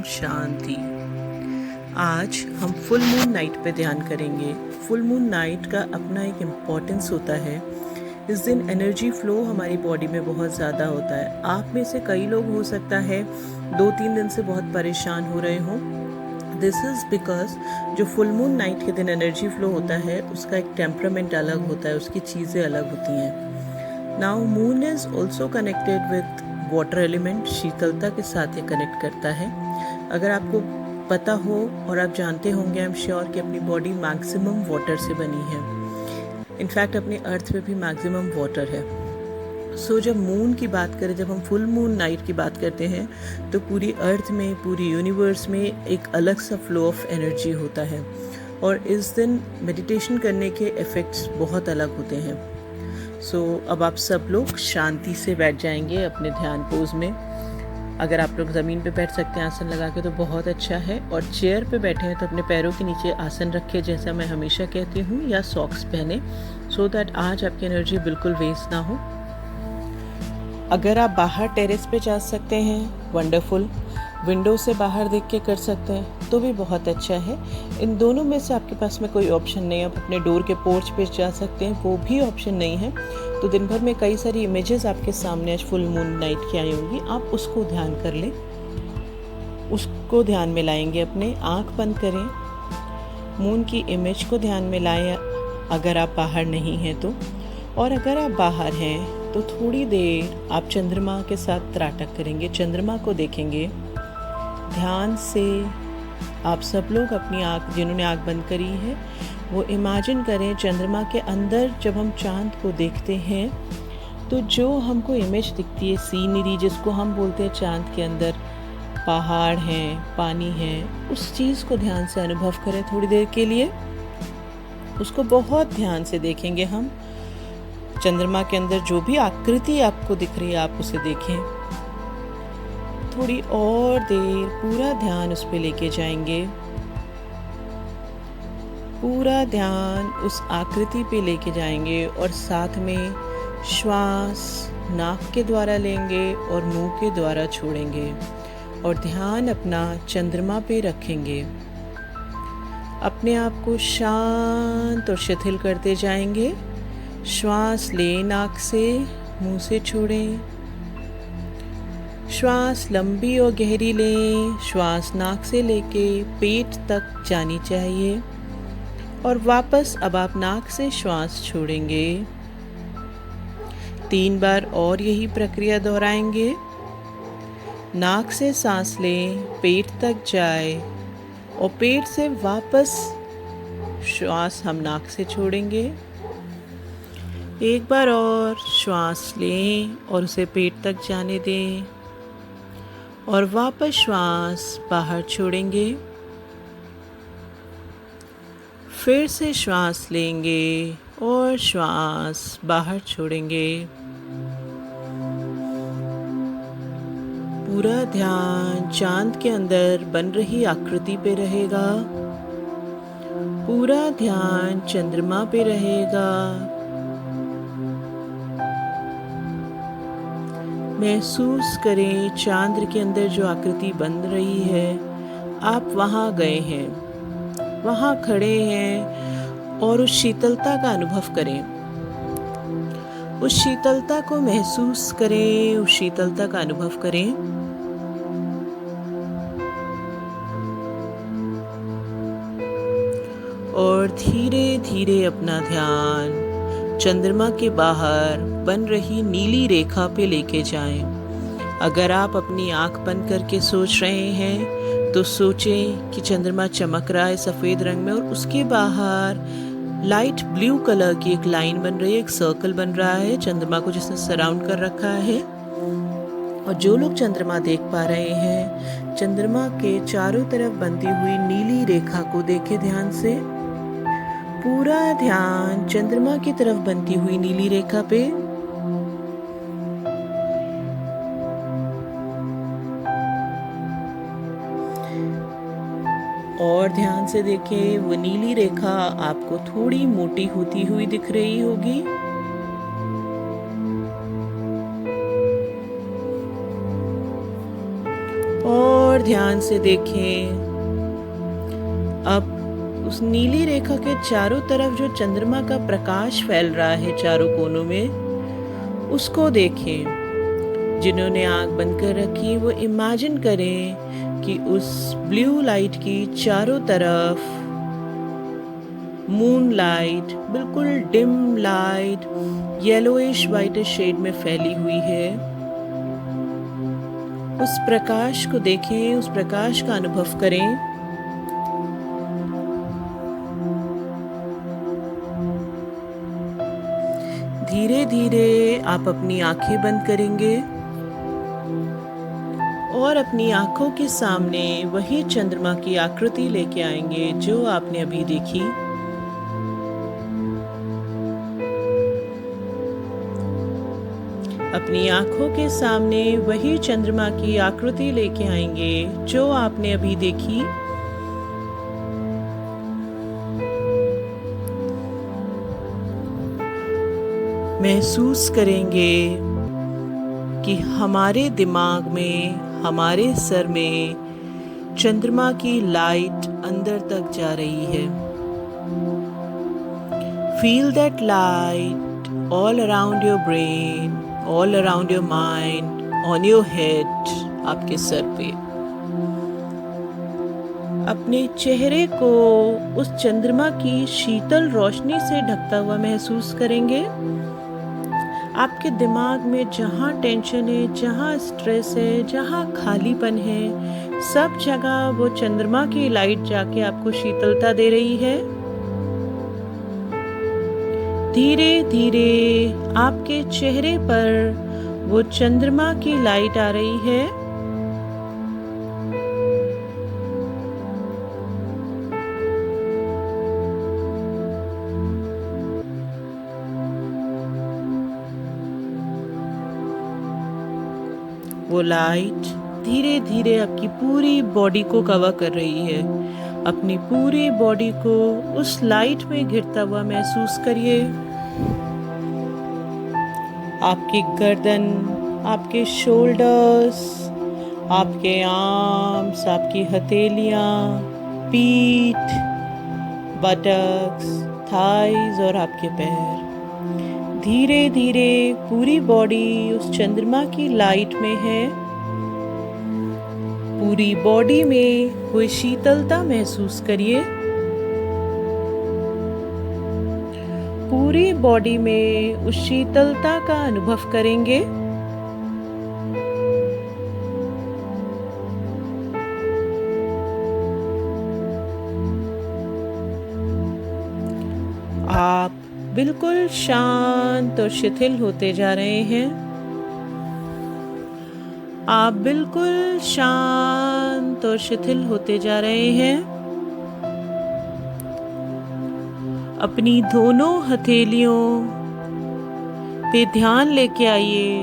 ओम शांति। आज हम full moon night पे ध्यान करेंगे। फुल मून नाइट का अपना एक इम्पोर्टेंस होता है। इस दिन एनर्जी फ्लो हमारी बॉडी में बहुत ज़्यादा होता है। आप में से कई लोग हो सकता है 2-3 दिन से बहुत परेशान हो रहे हों। दिस इज़ बिकॉज जो फुल मून नाइट के दिन एनर्जी फ्लो होता है उसका एक टेम्परामेंट अलग होता है, उसकी चीज़ें अलग होती हैं। Now moon is also connected with water element, शीतलता के साथ ये कनेक्ट करता है। अगर आपको पता हो और आप जानते होंगे, आई एम श्योर कि अपनी बॉडी मैक्सिमम वाटर से बनी है। इनफैक्ट अपने अर्थ पे भी मैक्सिमम वाटर है। सो जब मून की बात करें, जब हम फुल मून नाइट की बात करते हैं तो पूरी अर्थ में, पूरी यूनिवर्स में एक अलग सा फ्लो ऑफ एनर्जी होता है और इस दिन मेडिटेशन करने के इफ़ेक्ट्स बहुत अलग होते हैं। सो अब आप सब लोग शांति से बैठ जाएंगे अपने ध्यान पोज में। अगर आप लोग ज़मीन पे बैठ सकते हैं आसन लगा के तो बहुत अच्छा है, और चेयर पे बैठे हैं तो अपने पैरों के नीचे आसन रखें जैसा मैं हमेशा कहती हूँ, या सॉक्स पहने, सो दैट आज आपकी एनर्जी बिल्कुल वेस्ट ना हो। अगर आप बाहर टेरेस पे जा सकते हैं, वंडरफुल। विंडो से बाहर देख के कर सकते हैं तो भी बहुत अच्छा है। इन दोनों में से आपके पास में कोई ऑप्शन नहीं है, आप अपने डोर के पोर्च पे जा सकते हैं, वो भी ऑप्शन नहीं है, तो दिन भर में कई सारी इमेजेस आपके सामने आज फुल मून नाइट की आई होंगी, आप उसको ध्यान कर लें, उसको ध्यान में लाएंगे। अपने आँख बंद करें, मून की इमेज को ध्यान में लाएं अगर आप बाहर नहीं हैं तो, और अगर आप बाहर हैं तो थोड़ी देर आप चंद्रमा के साथ त्राटक करेंगे, चंद्रमा को देखेंगे ध्यान से। आप सब लोग अपनी आँख, जिन्होंने आँख बंद करी है वो इमेजिन करें चंद्रमा के अंदर जब हम चांद को देखते हैं तो जो हमको इमेज दिखती है, सीनरी जिसको हम बोलते हैं, चांद के अंदर पहाड़ हैं, पानी है, उस चीज़ को ध्यान से अनुभव करें थोड़ी देर के लिए। उसको बहुत ध्यान से देखेंगे हम। चंद्रमा के अंदर जो भी आकृति आपको दिख रही है आप उसे देखें। थोड़ी और देर पूरा ध्यान उस पे लेके जाएंगे, पूरा ध्यान उस आकृति पे लेके जाएंगे, और साथ में श्वास नाक के द्वारा लेंगे और मुंह के द्वारा छोड़ेंगे, और ध्यान अपना चंद्रमा पे रखेंगे। अपने आप को शांत और शिथिल करते जाएंगे। श्वास लें नाक से, मुंह से छोड़ें। श्वास लंबी और गहरी लें, श्वास नाक से लेके पेट तक जानी चाहिए, और वापस अब आप नाक से श्वास छोड़ेंगे। 3 बार और यही प्रक्रिया दोहराएंगे। नाक से सांस लें, पेट तक जाए, और पेट से वापस श्वास हम नाक से छोड़ेंगे। एक बार और श्वास लें और उसे पेट तक जाने दें, और वापस श्वास बाहर छोड़ेंगे। फिर से श्वास लेंगे और श्वास बाहर छोड़ेंगे। पूरा ध्यान चांद के अंदर बन रही आकृति पे रहेगा, पूरा ध्यान चंद्रमा पे रहेगा। महसूस करें चांद के अंदर जो आकृति बन रही है, आप वहाँ गए हैं, वहाँ खड़े हैं, और उस शीतलता का अनुभव करें। उस शीतलता को महसूस करें, उस शीतलता का अनुभव करें। और धीरे धीरे अपना ध्यान चंद्रमा के बाहर बन रही नीली रेखा पे लेके जाएं। अगर आप अपनी आंख बंद करके सोच रहे हैं तो सोचें कि चंद्रमा चमक रहा है सफ़ेद रंग में, और उसके बाहर लाइट ब्लू कलर की एक लाइन बन रही है, एक सर्कल बन रहा है चंद्रमा को जिसने सराउंड कर रखा है। और जो लोग चंद्रमा देख पा रहे हैं, चंद्रमा के चारों तरफ बनती हुई नीली रेखा को देखें ध्यान से। पूरा ध्यान चंद्रमा की तरफ बनती हुई नीली रेखा पे। और ध्यान से देखें, वो नीली रेखा आपको थोड़ी मोटी होती हुई दिख रही होगी। और और ध्यान से देखें। अब उस नीली रेखा के चारों तरफ जो चंद्रमा का प्रकाश फैल रहा है चारों कोनों में, उसको देखें। जिन्होंने आंख बंद कर रखी वो इमेजिन करें कि उस ब्लू लाइट की चारों तरफ मून लाइट, बिल्कुल dim light, yellowish whitish shade में फैली हुई है। उस प्रकाश को देखें, उस प्रकाश का अनुभव करें। धीरे धीरे आप अपनी आंखें बंद करेंगे और अपनी आंखों के सामने वही चंद्रमा की आकृति लेके आएंगे जो आपने अभी देखी। अपनी आंखों के सामने वही चंद्रमा की आकृति लेके आएंगे जो आपने अभी देखी। महसूस करेंगे कि हमारे दिमाग में, हमारे सर में चंद्रमा की लाइट अंदर तक जा रही है। Feel that light all around your brain, all around your mind, on your head, आपके सर पे। अपने चेहरे को उस चंद्रमा की शीतल रोशनी से ढकता हुआ महसूस करेंगे। आपके दिमाग में जहाँ टेंशन है, जहाँ स्ट्रेस है, जहाँ खालीपन है, सब जगह वो चंद्रमा की लाइट जाके आपको शीतलता दे रही है। धीरे धीरे आपके चेहरे पर वो चंद्रमा की लाइट आ रही है। वो लाइट धीरे धीरे आपकी पूरी बॉडी को कवर कर रही है। अपनी पूरी बॉडी को उस लाइट में घिरता हुआ महसूस करिए। आपकी गर्दन, आपके शोल्डर्स, आपके आर्म्स, आपकी हथेलियाँ, पीठ, बटक्स, थाइज और आपके पैर। धीरे धीरे पूरी बॉडी उस चंद्रमा की लाइट में है। पूरी बॉडी में कोई शीतलता महसूस करिए। पूरी बॉडी में उस शीतलता का अनुभव करेंगे। आप बिल्कुल शांत और शिथिल होते जा रहे हैं। आप बिल्कुल शांत और शिथिल होते जा रहे हैं। अपनी दोनों हथेलियों पे ध्यान लेके आइए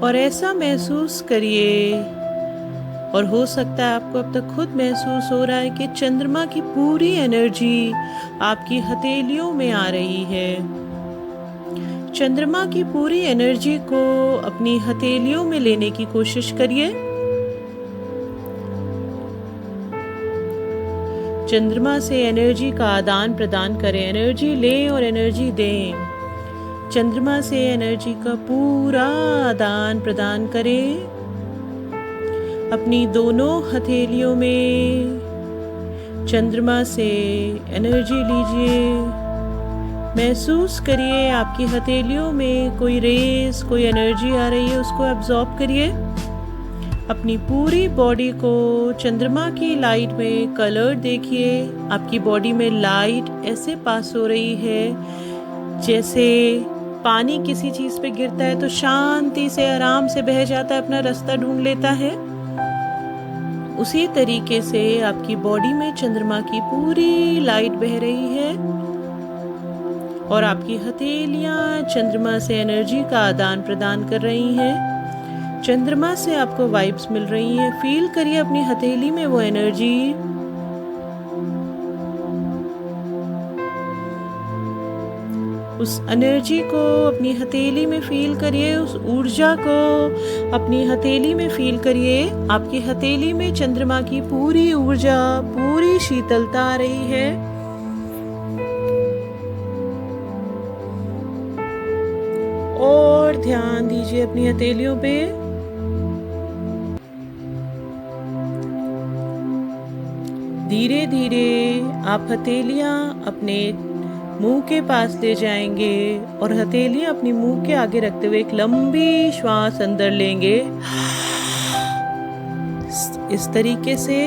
और ऐसा महसूस करिए, और हो सकता है आपको अब तक खुद महसूस हो रहा है कि चंद्रमा की पूरी एनर्जी आपकी हथेलियों में आ रही है। चंद्रमा की पूरी एनर्जी को अपनी हथेलियों में लेने की कोशिश करिए। चंद्रमा से एनर्जी का आदान प्रदान करें, एनर्जी लें और एनर्जी दें। चंद्रमा से एनर्जी का पूरा आदान प्रदान करें। अपनी दोनों हथेलियों में चंद्रमा से एनर्जी लीजिए। महसूस करिए आपकी हथेलियों में कोई रेस, कोई एनर्जी आ रही है, उसको एब्जॉर्ब करिए। अपनी पूरी बॉडी को चंद्रमा की लाइट में कलर देखिए। आपकी बॉडी में लाइट ऐसे पास हो रही है जैसे पानी किसी चीज़ पे गिरता है तो शांति से, आराम से बह जाता है, अपना रास्ता ढूंढ लेता है। उसी तरीके से आपकी बॉडी में चंद्रमा की पूरी लाइट बह रही है और आपकी हथेलियां चंद्रमा से एनर्जी का आदान प्रदान कर रही हैं। चंद्रमा से आपको वाइब्स मिल रही हैं। फील करिए अपनी हथेली में वो एनर्जी। उस एनर्जी को अपनी हथेली में फील करिए, उस ऊर्जा को अपनी हथेली में फील करिए। आपकी हथेली में चंद्रमा की पूरी ऊर्जा, पूरी शीतलता आ रही है। और ध्यान दीजिए अपनी हथेलियों पे। धीरे धीरे आप हथेलियां अपने मुंह के पास ले जाएंगे और हथेलियां अपनी मुंह के आगे रखते हुए एक लंबी श्वास अंदर लेंगे। इस तरीके से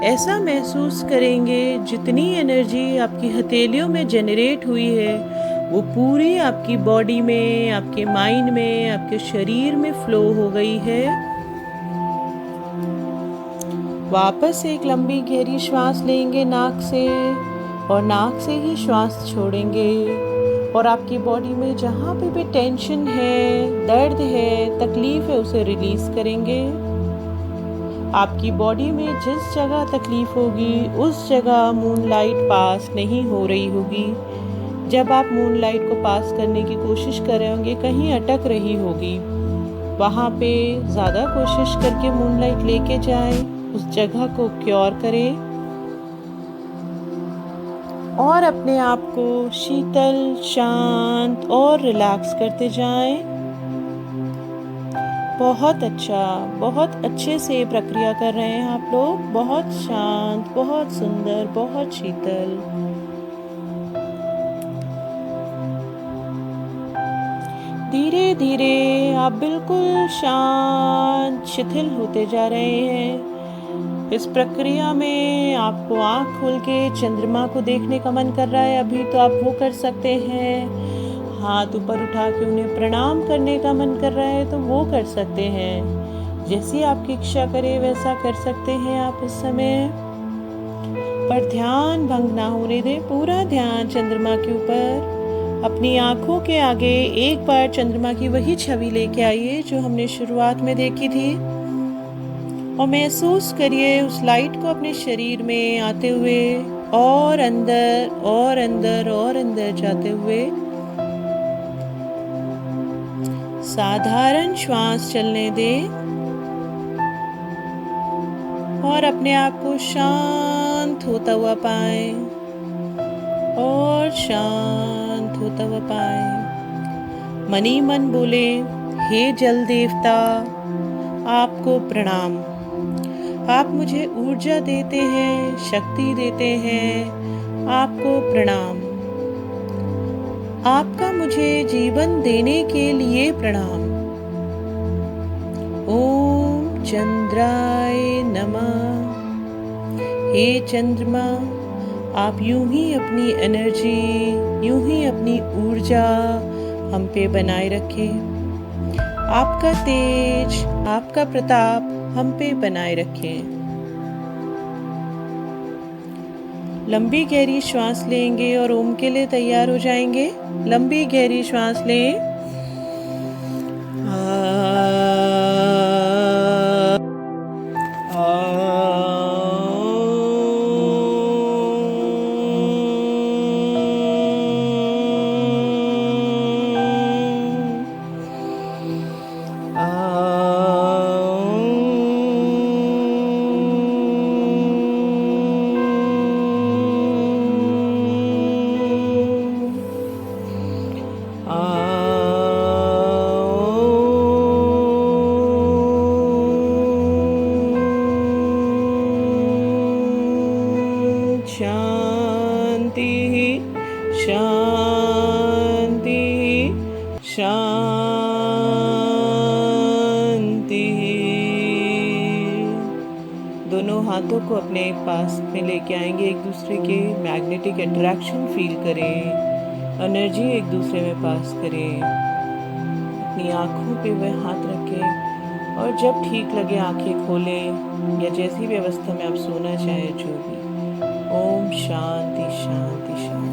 ऐसा महसूस करेंगे जितनी एनर्जी आपकी हथेलियों में जनरेट हुई है वो पूरी आपकी बॉडी में, आपके माइंड में, आपके शरीर में फ्लो हो गई है। वापस एक लंबी गहरी श्वास लेंगे नाक से और नाक से ही श्वास छोड़ेंगे और आपकी बॉडी में जहाँ पे भी टेंशन है, दर्द है, तकलीफ है उसे रिलीज करेंगे। आपकी बॉडी में जिस जगह तकलीफ होगी उस जगह मूनलाइट पास नहीं हो रही होगी। जब आप मूनलाइट को पास करने की कोशिश कर रहे होंगे, कहीं अटक रही होगी, वहाँ पे ज़्यादा कोशिश करके मूनलाइट लेके जाएं, उस जगह को क्योर करें और अपने आप को शीतल, शांत और रिलैक्स करते जाएं। बहुत अच्छा, बहुत अच्छे से ये प्रक्रिया कर रहे हैं आप लोग। बहुत शांत, बहुत सुंदर, बहुत शीतल। धीरे धीरे आप बिल्कुल शांत, शिथिल होते जा रहे हैं। इस प्रक्रिया में आपको आँख खोल के चंद्रमा को देखने का मन कर रहा है, अभी तो आप वो कर सकते हैं। हाथ ऊपर उठा के उन्हें प्रणाम करने का मन कर रहा है तो वो कर सकते हैं। जैसी आपकी इच्छा करे वैसा कर सकते हैं आप इस समय। पर ध्यान भंग ना होने दें, पूरा ध्यान चंद्रमा के ऊपर। अपनी आंखों के आगे एक बार चंद्रमा की वही छवि लेके आइए जो हमने शुरुआत में देखी थी और महसूस करिए उस लाइट को अपने शरीर में आते हुए और अंदर और अंदर और अंदर जाते हुए। साधारण श्वास चलने दें और अपने आप को शांत होता हुआ पाए और शांत होता हुआ पाए। मनी मन बोले, हे जल देवता, आपको प्रणाम। आप मुझे ऊर्जा देते हैं, शक्ति देते हैं, आपको प्रणाम। आपका मुझे जीवन देने के लिए प्रणाम। ओम चंद्राय नमः। हे चंद्रमा, आप यूं ही अपनी एनर्जी, यूं ही अपनी ऊर्जा हम पे बनाए रखें। आपका तेज, आपका प्रताप हम पे बनाए रखें। लंबी गहरी श्वास लेंगे और ओम के लिए तैयार हो जाएंगे। लंबी गहरी श्वास लें। शांति, शांति, शांति। दोनों हाथों को अपने पास में लेके आएंगे, एक दूसरे के मैग्नेटिक अट्रैक्शन फील करें, एनर्जी एक दूसरे में पास करें। अपनी आँखों पे वह हाथ रखें और जब ठीक लगे आंखें खोलें या जैसी व्यवस्था में आप सोना चाहें जो भी। ओम शांति शांति शांति।